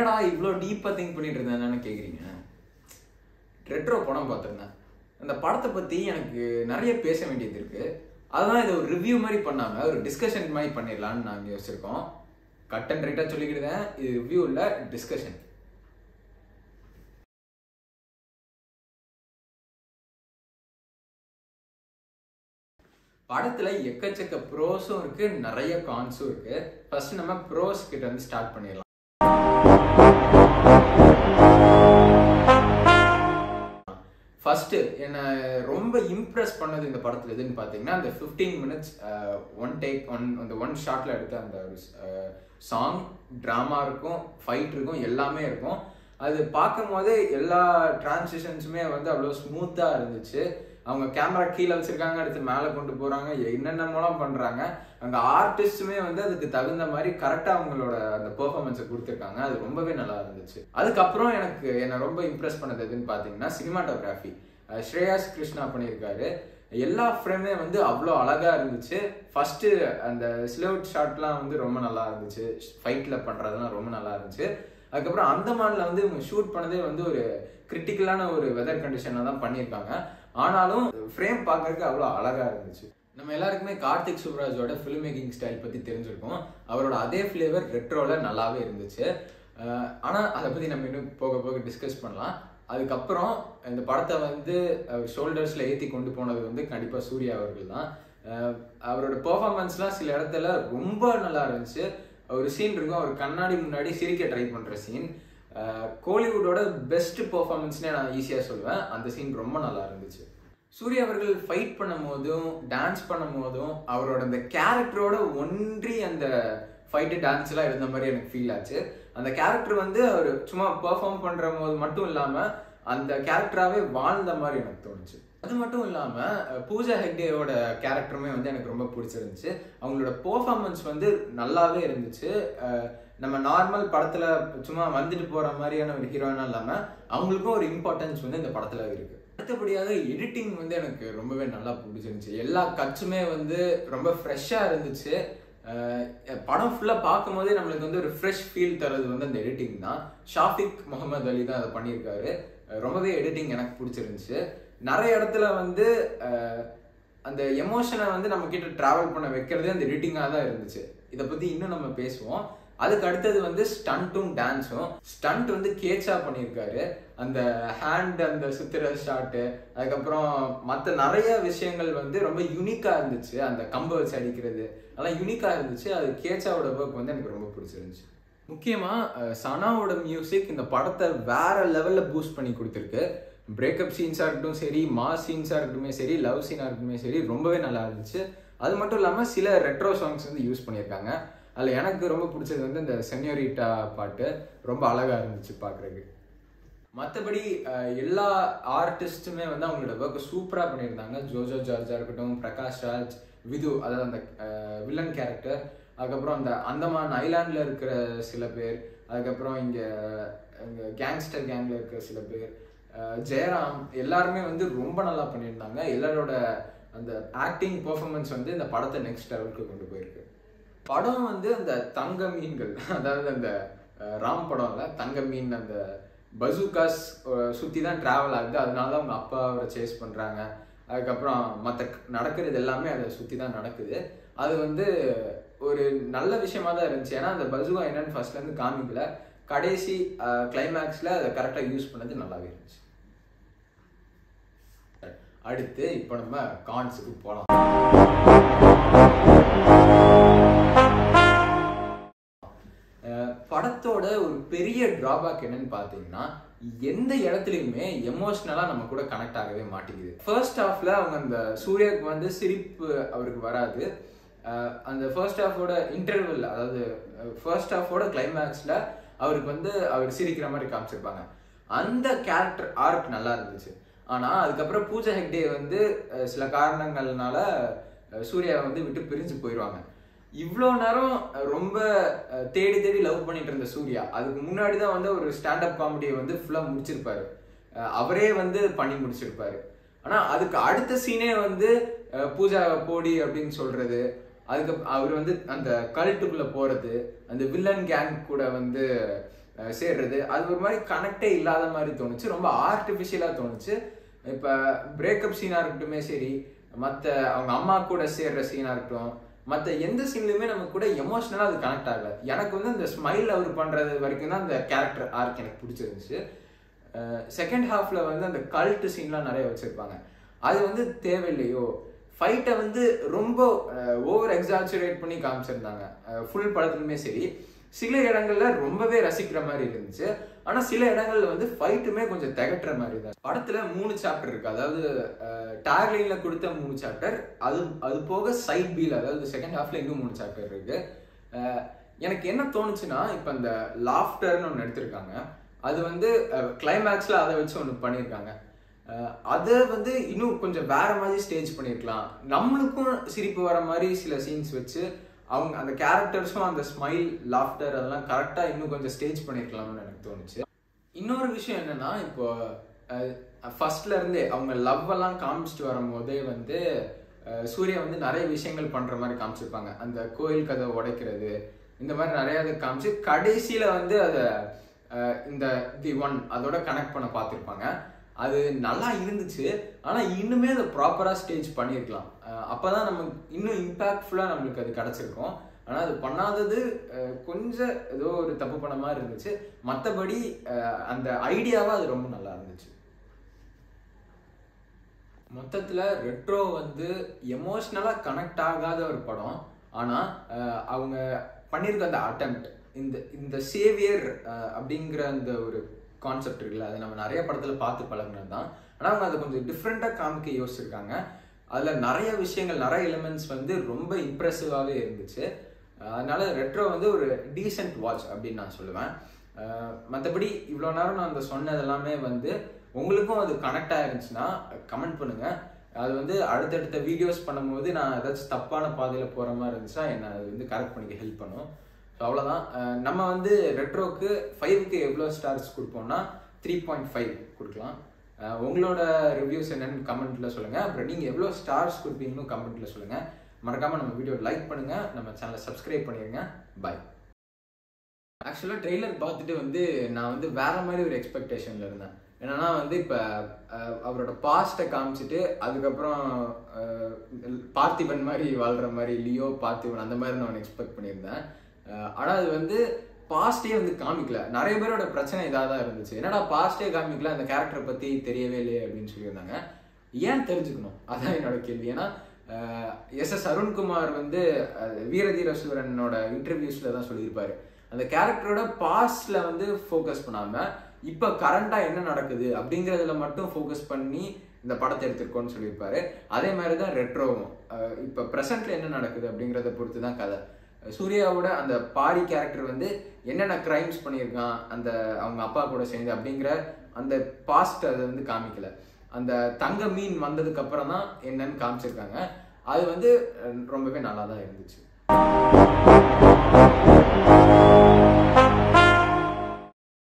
என்னடா இவ்வளோ டீப்பாக திங்க் பண்ணிட்டு இருந்தேன்னு கேட்குறீங்க. ரெட்ரோ படம் பார்த்துருந்தேன். அந்த படத்தை பற்றி எனக்கு நிறைய பேச வேண்டியது இருக்குது. அதுதான் இதை ஒரு ரிவ்யூ மாதிரி பண்ணாமல் ஒரு டிஸ்கஷன் மாதிரி பண்ணிடலான்னு நாங்கள் யோசிச்சிருக்கோம். கட் அண்ட் ரைட்டாக சொல்லிக்கிட்டேன், இது ரிவ்யூ இல்லை, டிஸ்கஷன். படத்தில் எக்கச்சக்க ப்ரோஸும் இருக்குது, நிறைய கான்ஸும் இருக்குது. ஃபர்ஸ்ட் நம்ம ப்ரோஸ் கிட்ட வந்து ஸ்டார்ட் பண்ணிடலாம். ஃபர்ஸ்ட் என்னை ரொம்ப இம்ப்ரெஸ் பண்ணது இந்த படத்தில் எதுன்னு பார்த்தீங்கன்னா, அந்த 15 மினிட்ஸ் ஒன் டேக் அந்த ஒன் ஷாட்டில் எடுத்த அந்த ஒரு சாங். ட்ராமா இருக்கும், ஃபைட் இருக்கும், எல்லாமே இருக்கும். அது பார்க்கும் போதே எல்லா டிரான்சிஷன்ஸுமே வந்து அவ்வளோ ஸ்மூத்தாக இருந்துச்சு. அவங்க கேமரா கீழே வச்சிருக்காங்க, அடுத்து மேலே கொண்டு போகிறாங்க, என்னென்னமோலாம் பண்ணுறாங்க. அங்கே ஆர்டிஸ்ட்டுமே வந்து அதுக்கு தகுந்த மாதிரி கரெக்டாக அவங்களோட அந்த பெர்ஃபார்மன்ஸை கொடுத்துருக்காங்க. அது ரொம்பவே நல்லா இருந்துச்சு. அதுக்கப்புறம் என்னை ரொம்ப இம்ப்ரெஸ் பண்ணது எதுன்னு பார்த்தீங்கன்னா சினிமாட்டோகிராஃபி. ஸ்ரேயாஸ் கிருஷ்ணா பண்ணியிருக்காரு. எல்லா ஃப்ரேமே வந்து அவ்வளோ அழகாக இருந்துச்சு. ஃபஸ்ட்டு அந்த ஸ்லோட் ஷாட்லாம் வந்து ரொம்ப நல்லா இருந்துச்சு. ஃபைட்டில் பண்ணுறதுலாம் ரொம்ப நல்லா இருந்துச்சு. அதுக்கப்புறம் அந்தமானில் வந்து இவங்க ஷூட் பண்ணதே வந்து ஒரு கிரிட்டிக்கலான ஒரு வெதர் கண்டிஷனில் தான் பண்ணியிருக்காங்க. ஆனாலும் ஃப்ரேம் பார்க்கறதுக்கு அவ்வளோ அழகாக இருந்துச்சு. நம்ம எல்லாருக்குமே கார்த்திக் சுப்ராஜோட ஃபில்ம் மேக்கிங் ஸ்டைல் பற்றி தெரிஞ்சிருக்கோம். அவரோட அதே ஃப்ளேவர் ரெட்ரோவில் நல்லாவே இருந்துச்சு. ஆனால் அதை பற்றி நம்ம இன்னும் போக போக டிஸ்கஸ் பண்ணலாம். அதுக்கப்புறம் இந்த படத்தை வந்து ஷோல்டர்ஸில் ஏற்றி கொண்டு போனது வந்து கண்டிப்பாக சூர்யா அவர்கள் தான். அவரோட பெர்ஃபார்மன்ஸ்லாம் சில இடத்துல ரொம்ப நல்லா இருந்துச்சு. ஒரு சீன் இருக்கும், அவர் கண்ணாடி முன்னாடி சிரிக்க ட்ரை பண்ணுற சீன். கோலிவுட்டோட பெஸ்ட் பெர்ஃபார்மன்ஸ்னே நான் ஈஸியாக சொல்லுவேன். அந்த சீன் ரொம்ப நல்லா இருந்துச்சு. சூர்யா அவர்கள் ஃபைட் பண்ணும் போதும் டான்ஸ் பண்ணும் போதும் அவரோட அந்த கேரக்டரோட ஒன்றி அந்த ஃபைட்டு டான்ஸ்லாம் இருந்த மாதிரி எனக்கு ஃபீல் ஆச்சு. அந்த கேரக்டர் வந்து அவர் சும்மா பெர்ஃபார்ம் பண்ணுற போது மட்டும் இல்லாமல் அந்த கேரக்டராகவே வாழ்ந்த மாதிரி எனக்கு தோணுச்சு. அது மட்டும் இல்லாமல் பூஜா ஹெக்டேயோட கேரக்டருமே வந்து எனக்கு ரொம்ப பிடிச்சிருந்துச்சு. அவங்களோட பெர்ஃபார்மன்ஸ் வந்து நல்லாவே இருந்துச்சு. நம்ம நார்மல் படத்தில் சும்மா வந்துட்டு போகிற மாதிரியான ஒரு ஹீரோயினாக இல்லாமல் அவங்களுக்கும் ஒரு இம்பார்ட்டன்ஸ் வந்து இந்த படத்தில் இருக்குது. அடுத்தபடியாக எடிட்டிங் வந்து எனக்கு ரொம்பவே நல்லா பிடிச்சிருந்துச்சு. எல்லா கட்சுமே வந்து ரொம்ப ஃப்ரெஷ்ஷாக இருந்துச்சு. படம் ஃபுல்லாக பார்க்கும் போதே நம்மளுக்கு வந்து ஒரு ஃப்ரெஷ் ஃபீல் தரது வந்து அந்த எடிட்டிங் தான். ஷாஃபிக் முகமது அலி தான் அதை பண்ணியிருக்காரு. ரொம்பவே எடிட்டிங் எனக்கு பிடிச்சிருந்துச்சு. நிறைய இடத்துல வந்து அந்த எமோஷனை வந்து நம்ம கிட்ட டிராவல் பண்ண வைக்கிறதே அந்த எடிட்டிங்காக தான் இருந்துச்சு. இதை பற்றி இன்னும் நம்ம பேசுவோம். அதுக்கு அடுத்தது வந்து ஸ்டண்ட்டும் டான்ஸும். ஸ்டண்ட் வந்து கேட்சா பண்ணியிருக்காரு. அந்த ஹேண்ட் அந்த சுத்துற ஷாட்டு, அதுக்கப்புறம் மற்ற நிறைய விஷயங்கள் வந்து ரொம்ப யூனிக்காக இருந்துச்சு. அந்த கம்பை வச்சு அடிக்கிறது அதெல்லாம் யூனிக்காக இருந்துச்சு. அது கேட்சாவோட ஒர்க் வந்து எனக்கு ரொம்ப பிடிச்சிருந்துச்சு. முக்கியமாக சனாவோட மியூசிக் இந்த படத்தை வேற லெவலில் பூஸ்ட் பண்ணி கொடுத்துருக்கு. பிரேக்கப் சீன்ஸாக இருக்கட்டும் சரி, மாஸ் சீன்ஸாக இருக்கட்டுமே சரி, லவ் சீனாக இருக்கட்டுமே சரி, ரொம்பவே நல்லா இருந்துச்சு. அது மட்டும் இல்லாமல் சில ரெட்ரோ சாங்ஸ் வந்து யூஸ் பண்ணியிருக்காங்க. அதில் எனக்கு ரொம்ப பிடிச்சது வந்து இந்த சென்யோரிட்டா பாட்டு ரொம்ப அழகாக இருந்துச்சு பார்க்குறதுக்கு. மற்றபடி எல்லா ஆர்டிஸ்ட்டுமே வந்து அவங்களோட ஒர்க்கு சூப்பராக பண்ணியிருந்தாங்க. ஜோஜோ ஜார்ஜாக இருக்கட்டும், பிரகாஷ் ராஜ், விது, அதாவது அந்த வில்லன் கேரக்டர், அதுக்கப்புறம் அந்த அந்தமான் ஐலாண்டில் இருக்கிற சில பேர், அதுக்கப்புறம் இங்கே கேங்ஸ்டர் கேங்கில் இருக்கிற சில பேர், ஜெயராம், எல்லாருமே வந்து ரொம்ப நல்லா பண்ணியிருந்தாங்க. எல்லாரோட அந்த ஆக்டிங் பெர்ஃபார்மன்ஸ் வந்து இந்த படத்தை நெக்ஸ்ட் லெவலுக்கு கொண்டு போயிருக்கு. படம் வந்து அந்த தங்க மீன்கள், அதாவது அந்த ராம் படம்ல தங்க மீன், அந்த பசூகாஸ் சுற்றி தான் ட்ராவல் ஆகுது. அதனால தான் அவங்க அப்பா அவரை சேஸ் பண்ணுறாங்க. அதுக்கப்புறம் மற்ற நடக்கிறது எல்லாமே அதை சுற்றி தான் நடக்குது. அது வந்து ஒரு நல்ல விஷயமா தான் இருந்துச்சு. ஏன்னா அந்த பசூகா என்னன்னு ஃபர்ஸ்ட்லேருந்து காமிக்கல, கடைசி கிளைமேக்ஸில் அதை கரெக்டாக யூஸ் பண்ணது நல்லாவே இருந்துச்சு. அடுத்து இப்போ நம்ம கான்ஸுக்கு போகலாம். படத்தோட ஒரு பெரிய டிராபேக் என்னன்னு பார்த்தீங்கன்னா, எந்த இடத்துலையுமே எமோஷ்னலாக நம்ம கூட கனெக்ட் ஆகவே மாட்டேங்குது. ஃபர்ஸ்ட் ஹாஃப்ல அவங்க அந்த சூர்யாவுக்கு வந்து சிரிப்பு அவருக்கு வராது. அந்த ஃபர்ஸ்ட் ஹாஃபோட இன்டர்வல், அதாவது ஃபர்ஸ்ட் ஹாஃபோட கிளைமேக்ஸில் அவருக்கு வந்து அவர் சிரிக்கிற மாதிரி காமிச்சிருப்பாங்க. அந்த கேரக்டர் ஆர்க் நல்லா இருந்துச்சு. ஆனால் அதுக்கப்புறம் பூஜா ஹெக்டே வந்து சில காரணங்கள்னால சூர்யாவை வந்து விட்டு பிரிஞ்சு போயிடுவாங்க. இவ்வளோ நேரம் ரொம்ப தேடி தேடி லவ் பண்ணிட்டு இருந்த சூர்யா அதுக்கு முன்னாடி தான் வந்து ஒரு ஸ்டாண்டப் காமெடியை வந்து ஃபுல்லாக முடிச்சிருப்பாரு. அவரே வந்து பண்ணி முடிச்சிருப்பாரு. ஆனால் அதுக்கு அடுத்த சீனே வந்து பூஜா போடி அப்படின்னு சொல்றது, அதுக்கு அவர் வந்து அந்த கல்ட்டுக்குள்ளே போகிறது, அந்த வில்லன் கேங் கூட வந்து சேர்றது அது ஒரு மாதிரி கனெக்டே இல்லாத மாதிரி தோணுச்சு, ரொம்ப ஆர்டிஃபிஷியலாக தோணுச்சு. இப்போ பிரேக்கப் சீனாக இருக்கட்டுமே சரி, மற்ற அவங்க அம்மா கூட சேர்ற சீனாக இருக்கட்டும், மற்ற எந்த சீன்லையுமே நமக்கு கூட எமோஷ்னலாக அது கனெக்ட் ஆகலை. எனக்கு வந்து இந்த ஸ்மைல் அவர் பண்ணுறது வரைக்கும் தான் அந்த கேரக்டர் ஆர்க் எனக்கு பிடிச்சிருந்துச்சு. செகண்ட் ஹாஃபில் வந்து அந்த கல்ட்டு சீன்லாம் நிறைய வச்சுருப்பாங்க, அது வந்து தேவையில்லையோ. ஃபைட்டை வந்து ரொம்ப ஓவர் எக்ஸாச்சுரேட் பண்ணி காமிச்சிருந்தாங்க ஃபுல் படத்துலையுமே சரி. சில இடங்கள்ல ரொம்பவே ரசிக்கிற மாதிரி இருந்துச்சு, ஆனால் சில இடங்கள்ல வந்து ஃபைட்டுமே கொஞ்சம் திகட்டுற மாதிரி தான். படத்துல 3 சாப்டர் இருக்கு, அதாவது டேக்லைன்ல கொடுத்த 3 சாப்டர், அது போக சைட் பீல் அதாவது செகண்ட் ஹாஃப்ல இன்னும் 3 சாப்டர் இருக்கு. எனக்கு என்ன தோணுச்சுன்னா, இப்போ இந்த லாஃப்டர்னு ஒன்று எடுத்திருக்காங்க, அது வந்து கிளைமேக்ஸ்ல அதை வச்சு ஒன்று பண்ணியிருக்காங்க. அதை வந்து இன்னும் கொஞ்சம் வேற மாதிரி ஸ்டேஜ் பண்ணியிருக்கலாம், நம்மளுக்கும் சிரிப்பு வர மாதிரி சில சீன்ஸ் வச்சு அவங்க அந்த கேரக்டர்ஸும் அந்த ஸ்மைல் லாஃப்டர் அதெல்லாம் கரெக்டாக இன்னும் கொஞ்சம் ஸ்டேஜ் பண்ணியிருக்கலாம்னு எனக்கு தோணுச்சு. இன்னொரு விஷயம் என்னன்னா, இப்போ ஃபர்ஸ்ட்ல இருந்தே அவங்க லவ் எல்லாம் காமிச்சிட்டு வரும்போதே வந்து சூர்யா வந்து நிறைய விஷயங்கள் பண்ற மாதிரி காமிச்சிருப்பாங்க. அந்த கோயில் கதை உடைக்கிறது இந்த மாதிரி நிறைய இதை காமிச்சு கடைசியில வந்து அதை இந்த தி ஒன் அதோட கனெக்ட் பண்ண பார்த்துருப்பாங்க. அது நல்லா இருந்துச்சு, ஆனால் இன்னுமே அதை ப்ராப்பராக ஸ்டேஜ் பண்ணியிருக்கலாம், அப்போதான் நமக்கு இன்னும் இம்பேக்ட்ஃபுல்லாக நம்மளுக்கு அது கிடச்சிருக்கும். ஆனால் அது பண்ணாதது கொஞ்சம் ஏதோ ஒரு தப்பு பண்ண மாதிரி இருந்துச்சு. மற்றபடி அந்த ஐடியாவாக அது ரொம்ப நல்லா இருந்துச்சு. மொத்தத்தில் ரெட்ரோ வந்து எமோஷ்னலாக கனெக்ட் ஆகாத ஒரு படம், ஆனால் அவங்க பண்ணியிருக்க அந்த அட்டெம்ப்ட், இந்த சேவியர் அப்படிங்கிற அந்த ஒரு கான்செப்ட் இருக்குல்ல, அதை நம்ம நிறைய படத்தில் பார்த்து பழகினது தான். ஆனால் அவங்க அதை கொஞ்சம் டிஃப்ரெண்ட்டாக காமிக்க யோசிச்சிருக்காங்க. அதில் நிறைய விஷயங்கள் நிறைய எலிமெண்ட்ஸ் வந்து ரொம்ப இம்ப்ரெசிவாகவே இருந்துச்சு. அதனால ரெட்ரோ வந்து ஒரு டீசென்ட் வாட்ச் அப்படின்னு நான் சொல்லுவேன். மற்றபடி இவ்வளோ நேரம் நான் அந்த சொன்னது எல்லாமே வந்து உங்களுக்கும் அது கனெக்ட் ஆகிருந்துச்சுன்னா கமெண்ட் பண்ணுங்கள். அது வந்து அடுத்தடுத்த வீடியோஸ் பண்ணும்போது நான் ஏதாச்சும் தப்பான பாதையில் போகிற மாதிரி இருந்துச்சுன்னா என்னை அது வந்து கரெக்ட் பண்ணிக்க ஹெல்ப் பண்ணும். ஸோ அவ்வளோதான். நம்ம வந்து ரெட்ரோக்கு 5க்கு எவ்வளோ ஸ்டார்ஸ் கொடுப்போம்னா 3.5 கொடுக்கலாம். உங்களோட ரிவ்யூஸ் என்னன்னு கமெண்ட்டில் சொல்லுங்கள். அப்புறம் நீங்கள் எவ்வளோ ஸ்டார்ஸ் கொடுப்பீங்கன்னு கமெண்ட்டில் சொல்லுங்கள். மறக்காமல் நம்ம வீடியோ லைக் பண்ணுங்கள், நம்ம சேனலை சப்ஸ்கிரைப் பண்ணிடுங்க. பாய். ஆக்சுவலாக ட்ரெய்லர் பார்த்துட்டு வந்து நான் வந்து வேற மாதிரி ஒரு எக்ஸ்பெக்டேஷனில் இருந்தேன். என்னன்னா வந்து இப்போ அவரோட பாஸ்ட்டை காமிச்சிட்டு அதுக்கப்புறம் பார்த்திபன் மாதிரி வாழ்கிற மாதிரி லியோ பார்த்திபன் அந்த மாதிரி நான் எக்ஸ்பெக்ட் பண்ணியிருந்தேன். ஆனால் அது வந்து பாஸ்டே வந்து காமிக்கல. நிறைய பேரோட பிரச்சனை இதாக தான் இருந்துச்சு, என்னடா பாஸ்டே காமிக்கல, அந்த கேரக்டரை பற்றி தெரியவே இல்லையே அப்படின்னு சொல்லியிருந்தாங்க. ஏன் தெரிஞ்சுக்கணும், அதான் என்னோட கேள்வி. ஏன்னா எஸ் அருண்குமார் வந்து வீரதீர சூரனோட இன்டர்வியூஸில் தான் சொல்லியிருப்பாரு, அந்த கேரக்டரோட பாஸ்ட்ல வந்து ஃபோக்கஸ் பண்ணாமல் இப்போ கரண்டாக என்ன நடக்குது அப்படிங்கிறதுல மட்டும் ஃபோக்கஸ் பண்ணி இந்த படத்தை எடுத்திருக்கோன்னு சொல்லியிருப்பாரு. அதே மாதிரி தான் ரெட்ரோவும் இப்போ ப்ரெசென்ட்ல என்ன நடக்குது அப்படிங்கிறத பொறுத்து தான் கதை. சூர்யாவோட அந்த பாரி கேரக்டர் வந்து என்னென்ன கிரைம்ஸ் பண்ணியிருக்கான் அந்த அவங்க அப்பா கூட சேர்ந்து அப்படிங்கிற அந்த பாஸ்ட் அதை வந்து காமிக்கல. அந்த தங்க மீன் வந்ததுக்கு அப்புறம் தான் என்னன்னு காமிச்சிருக்காங்க. அது வந்து ரொம்பவே நல்லா தான் இருந்துச்சு.